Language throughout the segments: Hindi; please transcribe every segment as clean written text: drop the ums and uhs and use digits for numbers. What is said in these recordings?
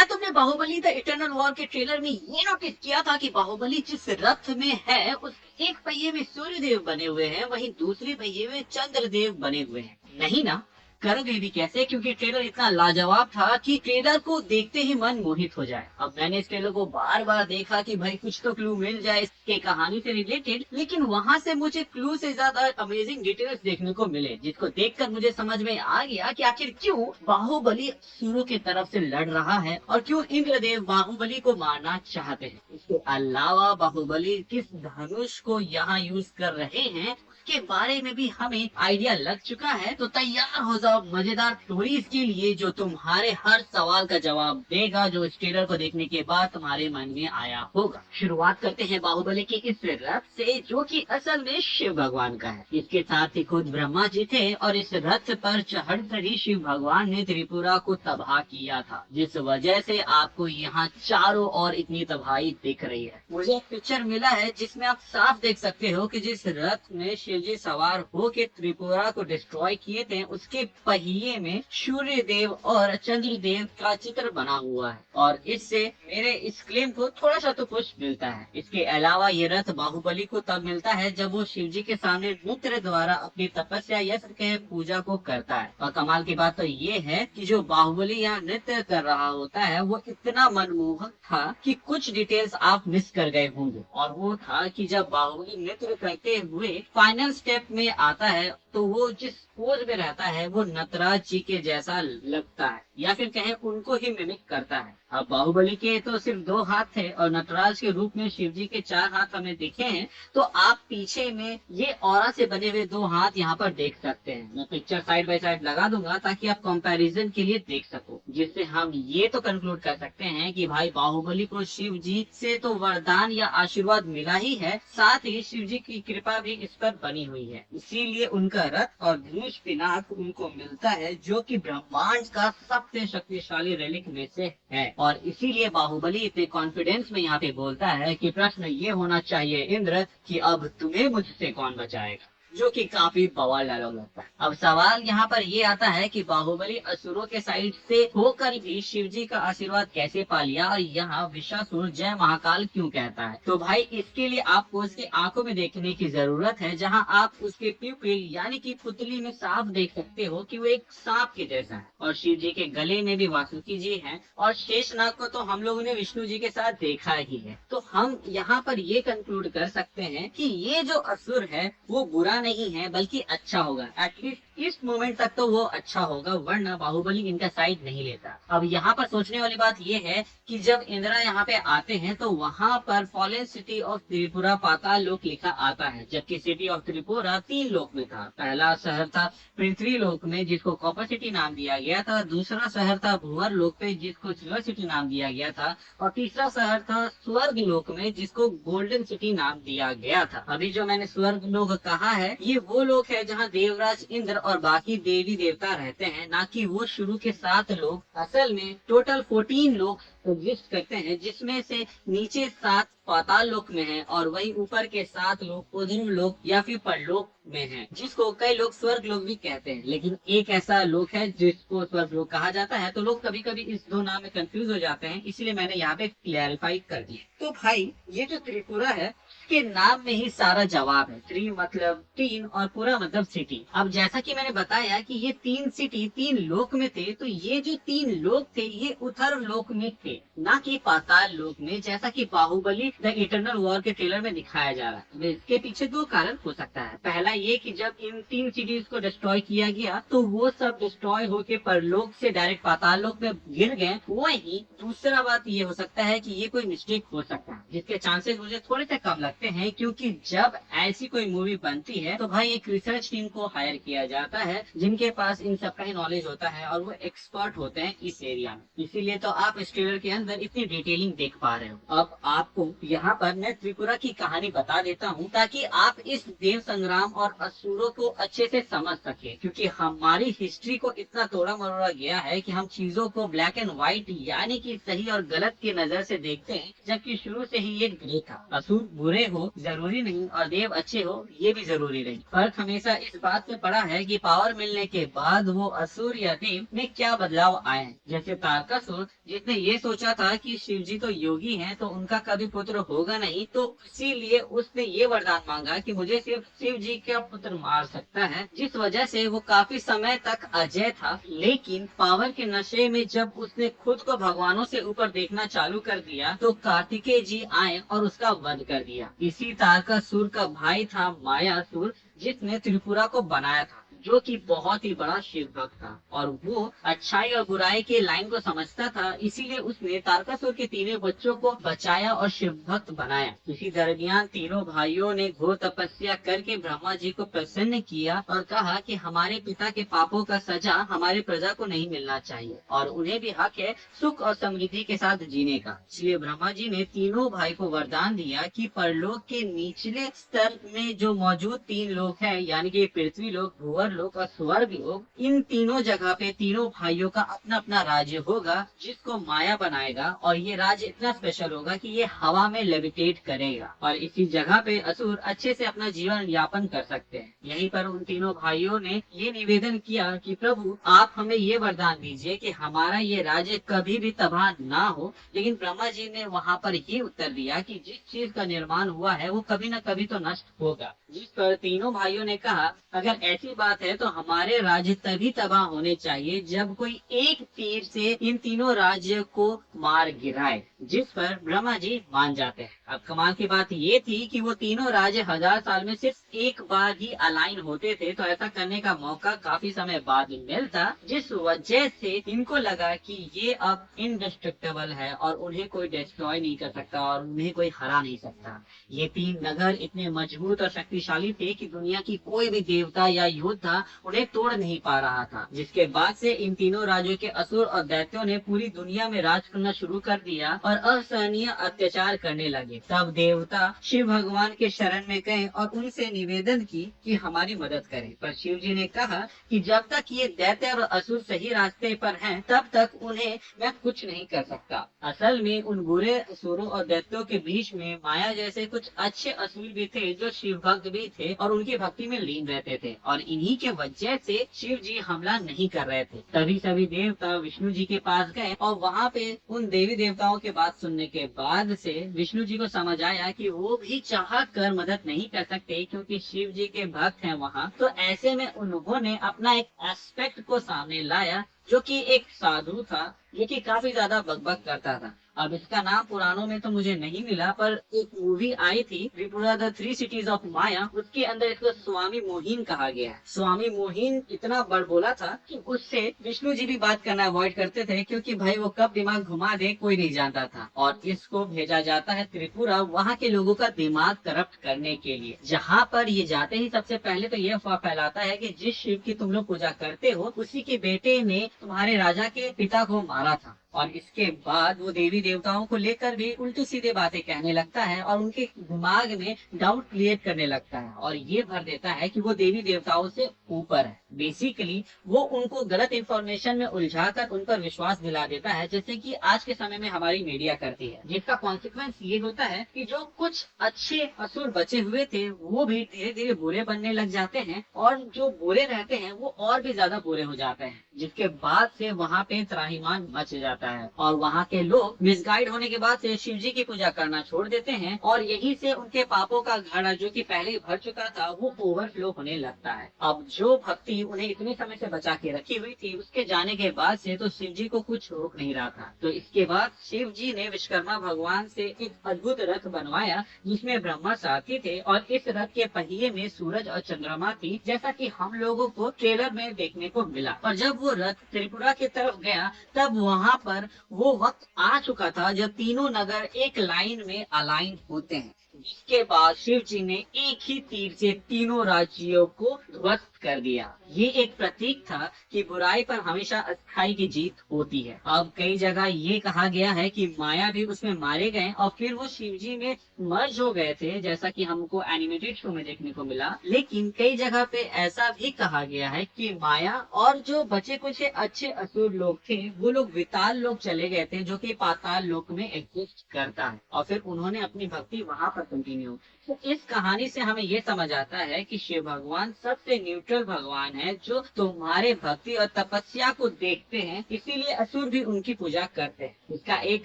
क्या तुमने बाहुबली द इटर्नल वॉर के ट्रेलर में ये नोटिस किया था कि बाहुबली जिस रथ में है उस एक पहिए में सूर्यदेव बने हुए हैं, वहीं दूसरे पहिए में चंद्रदेव बने हुए हैं? नहीं ना? करोगे भी कैसे? क्योंकि ट्रेलर इतना लाजवाब था कि ट्रेलर को देखते ही मन मोहित हो जाए। अब मैंने इस ट्रेलर को बार बार देखा कि भाई कुछ तो क्लू मिल जाए इसके कहानी से रिलेटेड, लेकिन वहां से मुझे क्लू से ज्यादा अमेजिंग डिटेल्स देखने को मिले, जिसको देखकर मुझे समझ में आ गया कि आखिर क्यों बाहुबली असुरों की तरफ से लड़ रहा है और क्यों इंद्रदेव बाहुबली को मारना चाहते हैं। इसके अलावा बाहुबली किस धनुष को यहाँ यूज कर रहे हैं के बारे में भी हमें आइडिया लग चुका है। तो तैयार हो जाओ मजेदार स्टोरीज के लिए जो तुम्हारे हर सवाल का जवाब देगा, जो इस ट्रेलर को देखने के बाद तुम्हारे मन में आया होगा। शुरुआत करते हैं बाहुबली के इस रथ से, जो कि असल में शिव भगवान का है। इसके साथ ही खुद ब्रह्मा जी थे और इस रथ पर चढ़कर ही शिव भगवान ने त्रिपुरा को तबाह किया था, जिस वजह से आपको यहाँ चारों ओर इतनी तबाही दिख रही है। मुझे एक पिक्चर मिला है जिसमें आप साफ देख सकते हो कि जिस रथ में शिवजी सवार होकर त्रिपुरा को डिस्ट्रॉय किए थे, उसके पहिए में सूर्य देव और चंद्रदेव का चित्र बना हुआ है, और इससे मेरे इस क्लेम को थोड़ा सा तो पुश मिलता है। इसके अलावा ये रथ बाहुबली को तब मिलता है जब वो शिवजी के सामने नृत्य द्वारा अपनी तपस्या या के पूजा को करता है। और कमाल की बात तो ये है कि जो बाहुबली यहाँ नृत्य कर रहा होता है वो इतना मनमोहक था कि कुछ डिटेल्स आप मिस कर गए होंगे, और वो था कि जब बाहुबली नृत्य करते हुए फाइनल स्टेप में आता है तो वो जिस पोज में रहता है वो नटराज जी के जैसा लगता है, या फिर कहें उनको ही मिमिक करता है। अब बाहुबली के तो सिर्फ 2 हाथ थे और नटराज के रूप में शिव जी के 4 हाथ हमें दिखे हैं, तो आप पीछे में ये ऑरा से बने हुए 2 हाथ यहाँ पर देख सकते हैं। मैं पिक्चर साइड बाय साइड लगा दूंगा ताकि आप कंपैरिजन के लिए देख सको, जिससे हम ये तो कंक्लूड कर सकते हैं कि भाई बाहुबली को शिव जी से तो वरदान या आशीर्वाद मिला ही है, साथ ही शिव जी की कृपा भी इस पर बनी हुई है, इसीलिए उनका रथ और धनुष पिनाक उनको मिलता है, जो कि ब्रह्मांड का सबसे शक्तिशाली रेलिक में से है। और इसीलिए बाहुबली इतने कॉन्फिडेंस में यहाँ पे बोलता है कि प्रश्न ये होना चाहिए इंद्र कि अब तुम्हें मुझसे कौन बचाएगा, जो कि काफी बवाल डायलॉग लगता है। अब सवाल यहाँ पर ये आता है कि बाहुबली असुरों के साइड से होकर भी शिवजी का आशीर्वाद कैसे पा लिया और यहाँ विशासुर जय महाकाल क्यों कहता है। तो भाई इसके लिए आपको उसके आंखों में देखने की जरूरत है, जहाँ आप उसके प्यूपिल यानी कि पुतली में साफ देख सकते हो कि वो एक सांप के जैसा है, और शिव जी के गले में भी वासुकी जी है, और शेषनाग को तो हम लोगों ने विष्णु जी के साथ देखा ही है। तो हम यहाँ पर ये कंक्लूड कर सकते हैं कि ये जो असुर है वो बुरा नहीं है बल्कि अच्छा होगा। एटलीस्ट इस मोमेंट तक तो वो अच्छा होगा, वरना बाहुबली इनका साइड नहीं लेता। अब यहाँ पर सोचने वाली बात ये है कि जब इंद्रा यहाँ पे आते हैं तो वहाँ पर फॉलेन सिटी ऑफ त्रिपुरा पाताल लोक लिखा आता है, जबकि सिटी ऑफ त्रिपुरा 3 लोक में था। पहला शहर था पृथ्वी लोक में जिसको कॉपर सिटी नाम दिया गया था, दूसरा शहर था भूवर लोक में जिसको सिल्वर सिटी नाम दिया गया था, और तीसरा शहर था स्वर्ग लोक में जिसको गोल्डन सिटी नाम दिया गया था। अभी जो मैंने स्वर्ग लोक कहा है ये वो लोक है जहाँ देवराज इंद्र और बाकी देवी देवता रहते हैं, ना कि वो शुरू के 7 लोग। असल में टोटल 14 लोग एग्जिस्ट करते हैं, जिसमें से नीचे 7 पाताल लोक में है और वही ऊपर के 7 लोग ऊर्ध्व लोक या फिर परलोक में है, जिसको कई लोग स्वर्ग लोक भी कहते हैं। लेकिन एक ऐसा लोक है जिसको स्वर्ग लोक कहा जाता है, तो लोग कभी कभी इस 2 नाम में कंफ्यूज हो जाते हैं, इसलिए मैंने यहाँ पे क्लैरिफाई कर दिया। तो भाई ये जो त्रिपुरा है के नाम में ही सारा जवाब है। 3 मतलब 3 और पूरा मतलब सिटी। अब जैसा कि मैंने बताया कि ये 3 सिटी 3 लोक में थे, तो ये जो 3 लोक थे ये उथर लोक में थे, ना कि पाताल लोक में, जैसा कि बाहुबली द इटर्नल वॉर के ट्रेलर में दिखाया जा रहा है। इसके पीछे 2 कारण हो सकता है। पहला ये कि जब इन 3 सिटीज को डिस्ट्रॉय किया गया तो वो सब डिस्ट्रॉय होके परलोक से डायरेक्ट पाताल लोक में गिर गए। वही दूसरा बात ये हो सकता है कि ये कोई मिस्टेक हो सकता है, जिसके चांसेस मुझे थोड़े से कम लगते हैं, क्योंकि जब ऐसी कोई मूवी बनती है तो भाई एक रिसर्च टीम को हायर किया जाता है जिनके पास इन सब का ही नॉलेज होता है और वो एक्सपर्ट होते हैं इस एरिया में। इसीलिए तो आप इस ट्रेलर के अंदर इतनी डिटेलिंग देख पा रहे हो। अब आपको यहाँ पर मैं त्रिपुरा की कहानी बता देता हूँ ताकि आप इस देव संग्राम और असुरों को अच्छे से समझ सके, क्योंकि हमारी हिस्ट्री को इतना तोड़ा मरोड़ा गया है कि हम चीजों को ब्लैक एंड व्हाइट यानी कि सही और गलत की नजर से देखते हैं, जबकि शुरू से ही ये ग्रे था। असुर बुरे बुरे हो जरूरी नहीं और देव अच्छे हो ये भी जरूरी नहीं। फर्क हमेशा इस बात से पड़ा है कि पावर मिलने के बाद वो असुर या देव में क्या बदलाव आए हैं। जैसे तारकासुर, जिसने ये सोचा था कि शिव जी तो योगी हैं तो उनका कभी पुत्र होगा नहीं, तो इसीलिए उसने ये वरदान मांगा कि मुझे सिर्फ शिव जी का पुत्र मार सकता है, जिस वजह से वो काफी समय तक अजय था। लेकिन पावर के नशे में जब उसने खुद को भगवानों से ऊपर देखना चालू कर दिया तो कार्तिकेय जी आए और उसका वध कर दिया। इसी तारकासुर का भाई था मायासुर, जिसने त्रिपुरा को बनाया था, जो कि बहुत ही बड़ा शिव भक्त था और वो अच्छाई और बुराई के लाइन को समझता था। इसीलिए उसने तारकासुर के तीनों बच्चों को बचाया और शिव भक्त बनाया। इसी दरमियान तीनों भाइयों ने घोर तपस्या करके ब्रह्मा जी को प्रसन्न किया और कहा कि हमारे पिता के पापों का सजा हमारे प्रजा को नहीं मिलना चाहिए और उन्हें भी हक है सुख और समृद्धि के साथ जीने का। इसलिए ब्रह्मा जी ने तीनों भाई को वरदान दिया कि परलोक के निचले स्तर में जो मौजूद तीन लोग हैं, यानी कि पृथ्वी लोक, भूवर लोक और स्वर्ग लोक, इन तीनों जगह पे तीनों भाइयों का अपना अपना राज्य होगा, जिसको माया बनाएगा और ये राज्य इतना स्पेशल होगा कि ये हवा में लेविटेट करेगा और इसी जगह पे असुर अच्छे से अपना जीवन यापन कर सकते हैं। यहीं पर उन तीनों भाइयों ने ये निवेदन किया कि प्रभु आप हमें ये वरदान दीजिए कि हमारा ये राज्य कभी भी तबाह ना हो। लेकिन ब्रह्मा जी ने वहाँ पर ये उत्तर दिया कि जिस चीज का निर्माण हुआ है वो कभी न कभी तो नष्ट होगा। जिस पर तीनों भाइयों ने कहा अगर ऐसी बात है तो हमारे राज्य तभी तबाह होने चाहिए जब कोई एक तीर से इन तीनों राज्य को मार गिराए। जिस पर ब्रह्मा जी मान जाते हैं। अब कमाल की बात ये थी कि वो तीनों राज्य 1000 साल में सिर्फ एक बार ही अलाइन होते थे, तो ऐसा करने का मौका काफी समय बाद मिलता, जिस वजह से इनको लगा कि ये अब इनडिस्ट्रक्टेबल है और उन्हें कोई डिस्ट्रॉय नहीं कर सकता और उन्हें कोई हरा नहीं सकता। ये तीन नगर इतने मजबूत और शक्तिशाली थे कि दुनिया की कोई भी देवता या योद्धा उन्हें तोड़ नहीं पा रहा था। जिसके बाद से इन तीनों राज्यों के असुर और दैत्यों ने पूरी दुनिया में राज करना शुरू कर दिया और असहनीय अत्याचार करने लगे। तब देवता शिव भगवान के शरण में गए और उनसे निवेदन की कि हमारी मदद करें। पर शिव जी ने कहा कि जब तक ये दैत्य और असुर सही रास्ते पर हैं, तब तक उन्हें मैं कुछ नहीं कर सकता। असल में उन बुरे असुरों और दैत्यों के बीच में माया जैसे कुछ अच्छे असुर भी थे जो शिव भक्त भी थे और उनकी भक्ति में लीन रहते थे और इन्हीं के वजह से शिव जी हमला नहीं कर रहे थे। तभी सभी देवता विष्णु जी के पास गए और वहाँ पे उन देवी देवताओं के बात सुनने के बाद से विष्णु जी को समझ आया कि वो भी चाह कर मदद नहीं कर सकते क्योंकि शिव जी के भक्त हैं वहाँ। तो ऐसे में उन्होंने अपना एक एस्पेक्ट को सामने लाया जो कि एक साधु था जो कि काफी ज्यादा बकबक करता था। अब इसका नाम पुराणों में तो मुझे नहीं मिला, पर एक मूवी आई थी त्रिपुरा द 3 सिटीज ऑफ माया, उसके अंदर इसको स्वामी मोहिन कहा गया है। स्वामी मोहिन इतना बड़बोला था कि उससे विष्णु जी भी बात करना अवॉइड करते थे क्योंकि भाई वो कब दिमाग घुमा दे कोई नहीं जानता था और इसको भेजा जाता है त्रिपुरा वहाँ के लोगों का दिमाग करप्ट करने के लिए। जहाँ पर ये जाते ही सबसे पहले तो ये अफवाह फैलाता है कि जिस शिव की तुम लोग पूजा करते हो उसी के बेटे ने तुम्हारे राजा के पिता को मारा था और इसके बाद वो देवी देवताओं को लेकर भी उल्टी सीधे बातें कहने लगता है और उनके दिमाग में डाउट क्रिएट करने लगता है और ये भर देता है कि वो देवी देवताओं से ऊपर है। बेसिकली वो उनको गलत इंफॉर्मेशन में उलझाकर उन पर विश्वास दिला देता है, जैसे कि आज के समय में हमारी मीडिया करती है, जिसका कॉन्सिक्वेंस ये होता है कि जो कुछ अच्छे असुर बचे हुए थे वो भी धीरे धीरे बुरे बनने लग जाते हैं और जो बुरे रहते हैं वो और भी ज्यादा बुरे हो जाते हैं, जिसके बाद से वहाँ पे त्राहिमाम मच जाता है और वहाँ के लोग मिसगाइड होने के बाद से शिव जी की पूजा करना छोड़ देते हैं और यहीं से उनके पापों का घड़ा जो कि पहले ही भर चुका था वो ओवरफ्लो होने लगता है। अब जो भक्ति उन्हें इतने समय से बचा के रखी हुई थी उसके जाने के बाद से तो शिव जी को कुछ रोक नहीं रहा था। तो इसके बाद शिव जी ने विश्वकर्मा भगवान से एक अद्भुत रथ बनवाया जिसमें ब्रह्मा साथी थे और इस रथ के पहिए में सूरज और चंद्रमा थी, जैसा कि हम लोगों को ट्रेलर में देखने को मिला। और जब वो रथ त्रिपुरा की तरफ गया तब वहाँ पर वो वक्त आ चुका था जब तीनों नगर एक लाइन में अलाइन होते हैं, जिसके बाद शिव जी ने एक ही तीर से तीनों राज्यों को ध्वस्त कर दिया। ये एक प्रतीक था कि बुराई पर हमेशा अच्छाई की जीत होती है। अब कई जगह ये कहा गया है कि माया भी उसमें मारे गए और फिर वो शिव जी में मर्ज हो गए थे, जैसा कि हमको एनिमेटेड शो में देखने को मिला। लेकिन कई जगह पे ऐसा भी कहा गया है कि माया और जो बचे कुछ अच्छे असुर लोग थे वो लोग विताल लोग चले गए थे जो कि पाताल लोक में एग्जिस्ट करता है और फिर उन्होंने अपनी भक्ति वहाँ पर कंटिन्यू। तो इस कहानी से हमें ये समझ आता है कि शिव भगवान सबसे न्यूट्रल भगवान है, जो तुम्हारे भक्ति और तपस्या को देखते हैं, इसीलिए असुर भी उनकी पूजा करते हैं। इसका एक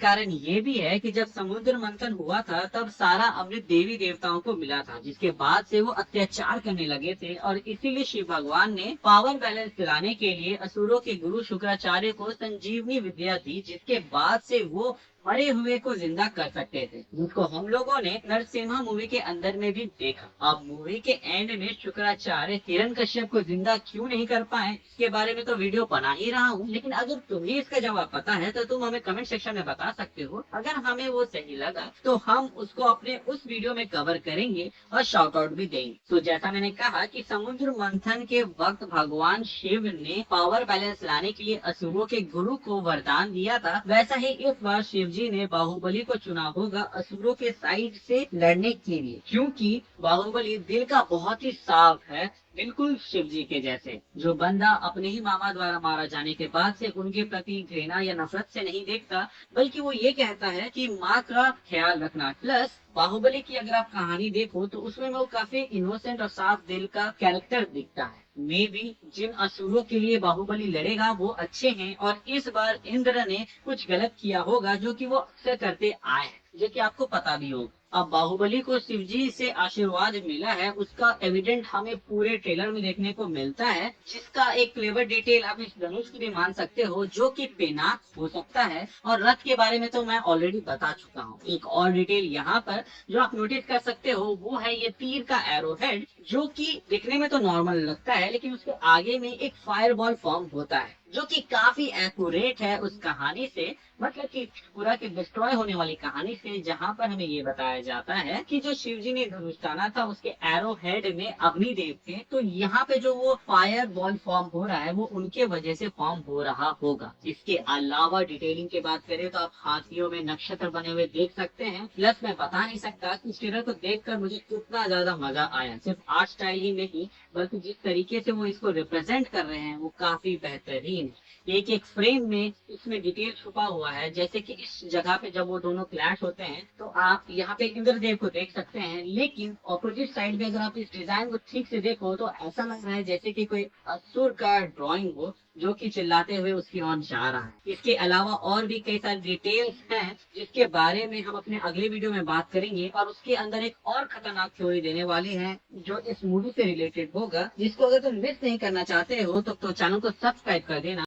कारण ये भी है कि जब समुद्र मंथन हुआ था तब सारा अमृत देवी देवताओं को मिला था, जिसके बाद से वो अत्याचार करने लगे थे, और इसीलिए शिव भगवान ने पावर बैलेंस दिलाने के लिए असुरों के गुरु शुक्राचार्य को संजीवनी विद्या दी, जिसके बाद से वो मरे हुए को जिंदा कर सकते थे, जिसको हम लोगों ने नरसिम्हा मूवी के अंदर में भी देखा। अब मूवी के एंड में शुक्राचार्य हिरण्यकश्यप को जिंदा क्यों नहीं कर पाए, इसके बारे में तो वीडियो बना ही रहा हूँ, लेकिन अगर तुम्हें इसका जवाब पता है तो तुम हमें कमेंट सेक्शन में बता सकते हो। अगर हमें वो सही लगा तो हम उसको अपने उस वीडियो में कवर करेंगे और शॉर्ट आउट भी देंगे। तो जैसा मैंने कहा कि समुद्र मंथन के वक्त भगवान शिव ने पावर बैलेंस लाने के लिए असुरों के गुरु को वरदान दिया था, वैसा ही इस बार शिव जी ने बाहुबली को चुना होगा असुरों के साइड से लड़ने के लिए, क्योंकि बाहुबली दिल का बहुत ही साफ है, बिल्कुल शिव जी के जैसे। जो बंदा अपने ही मामा द्वारा मारा जाने के बाद से उनके प्रति घृणा या नफरत से नहीं देखता, बल्कि वो ये कहता है कि माँ का ख्याल रखना। प्लस बाहुबली की अगर आप कहानी देखो तो उसमें वो काफी इनोसेंट और साफ दिल का कैरेक्टर दिखता है। मे भी जिन असुरों के लिए बाहुबली लड़ेगा वो अच्छे हैं, और इस बार इंद्र ने कुछ गलत किया होगा जो कि वो अक्सर करते आए हैं, जो कि आपको पता भी होगा। अब बाहुबली को शिवजी से आशीर्वाद मिला है, उसका एविडेंट हमें पूरे ट्रेलर में देखने को मिलता है, जिसका एक क्लेवर डिटेल आप इस धनुष की भी मान सकते हो, जो कि पिनाक हो सकता है। और रथ के बारे में तो मैं ऑलरेडी बता चुका हूँ। एक और डिटेल यहाँ पर जो आप नोटिस कर सकते हो वो है ये तीर का एरो हेड, जो कि दिखने में तो नॉर्मल लगता है, लेकिन उसके आगे में एक फायरबॉल फॉर्म होता है, जो कि काफी एक्यूरेट है उस कहानी से, मतलब कि पूरा की डिस्ट्रॉय होने वाली कहानी से, जहाँ पर हमें ये बताया जाता है कि जो शिवजी ने धनुष ताना था उसके एरो हेड में अग्निदेव थे। तो यहाँ पे जो वो फायर बॉल फॉर्म हो रहा है वो उनके वजह से फॉर्म हो रहा होगा। इसके अलावा डिटेलिंग की बात करें तो आप हाथियों में नक्षत्र बने हुए देख सकते हैं। प्लस मैं बता नहीं सकता कि इस ट्रेलर को देखकर मुझे कितना ज्यादा मजा आया, सिर्फ आर्ट स्टाइल ही नहीं बल्कि जिस तरीके से वो इसको रिप्रेजेंट कर रहे हैं वो काफी बेहतरीन है। एक एक फ्रेम में इसमें डिटेल छुपा हुआ है, जैसे कि इस जगह पे जब वो दोनों क्लैश होते हैं तो आप यहाँ पे इंद्रदेव को देख सकते हैं, लेकिन ऑपोजिट साइड में अगर आप इस डिजाइन को ठीक से देखो तो ऐसा लग रहा है जैसे कि कोई असुर का ड्राइंग हो जो कि चिल्लाते हुए उसकी ओर जा रहा है। इसके अलावा और भी कई सारी डिटेल्स हैं जिसके बारे में हम अपने अगले वीडियो में बात करेंगे, और उसके अंदर एक और खतरनाक थ्योरी देने वाले हैं जो इस मूवी से रिलेटेड होगा, जिसको अगर तुम मिस नहीं करना चाहते हो तो चैनल को सब्सक्राइब कर दे।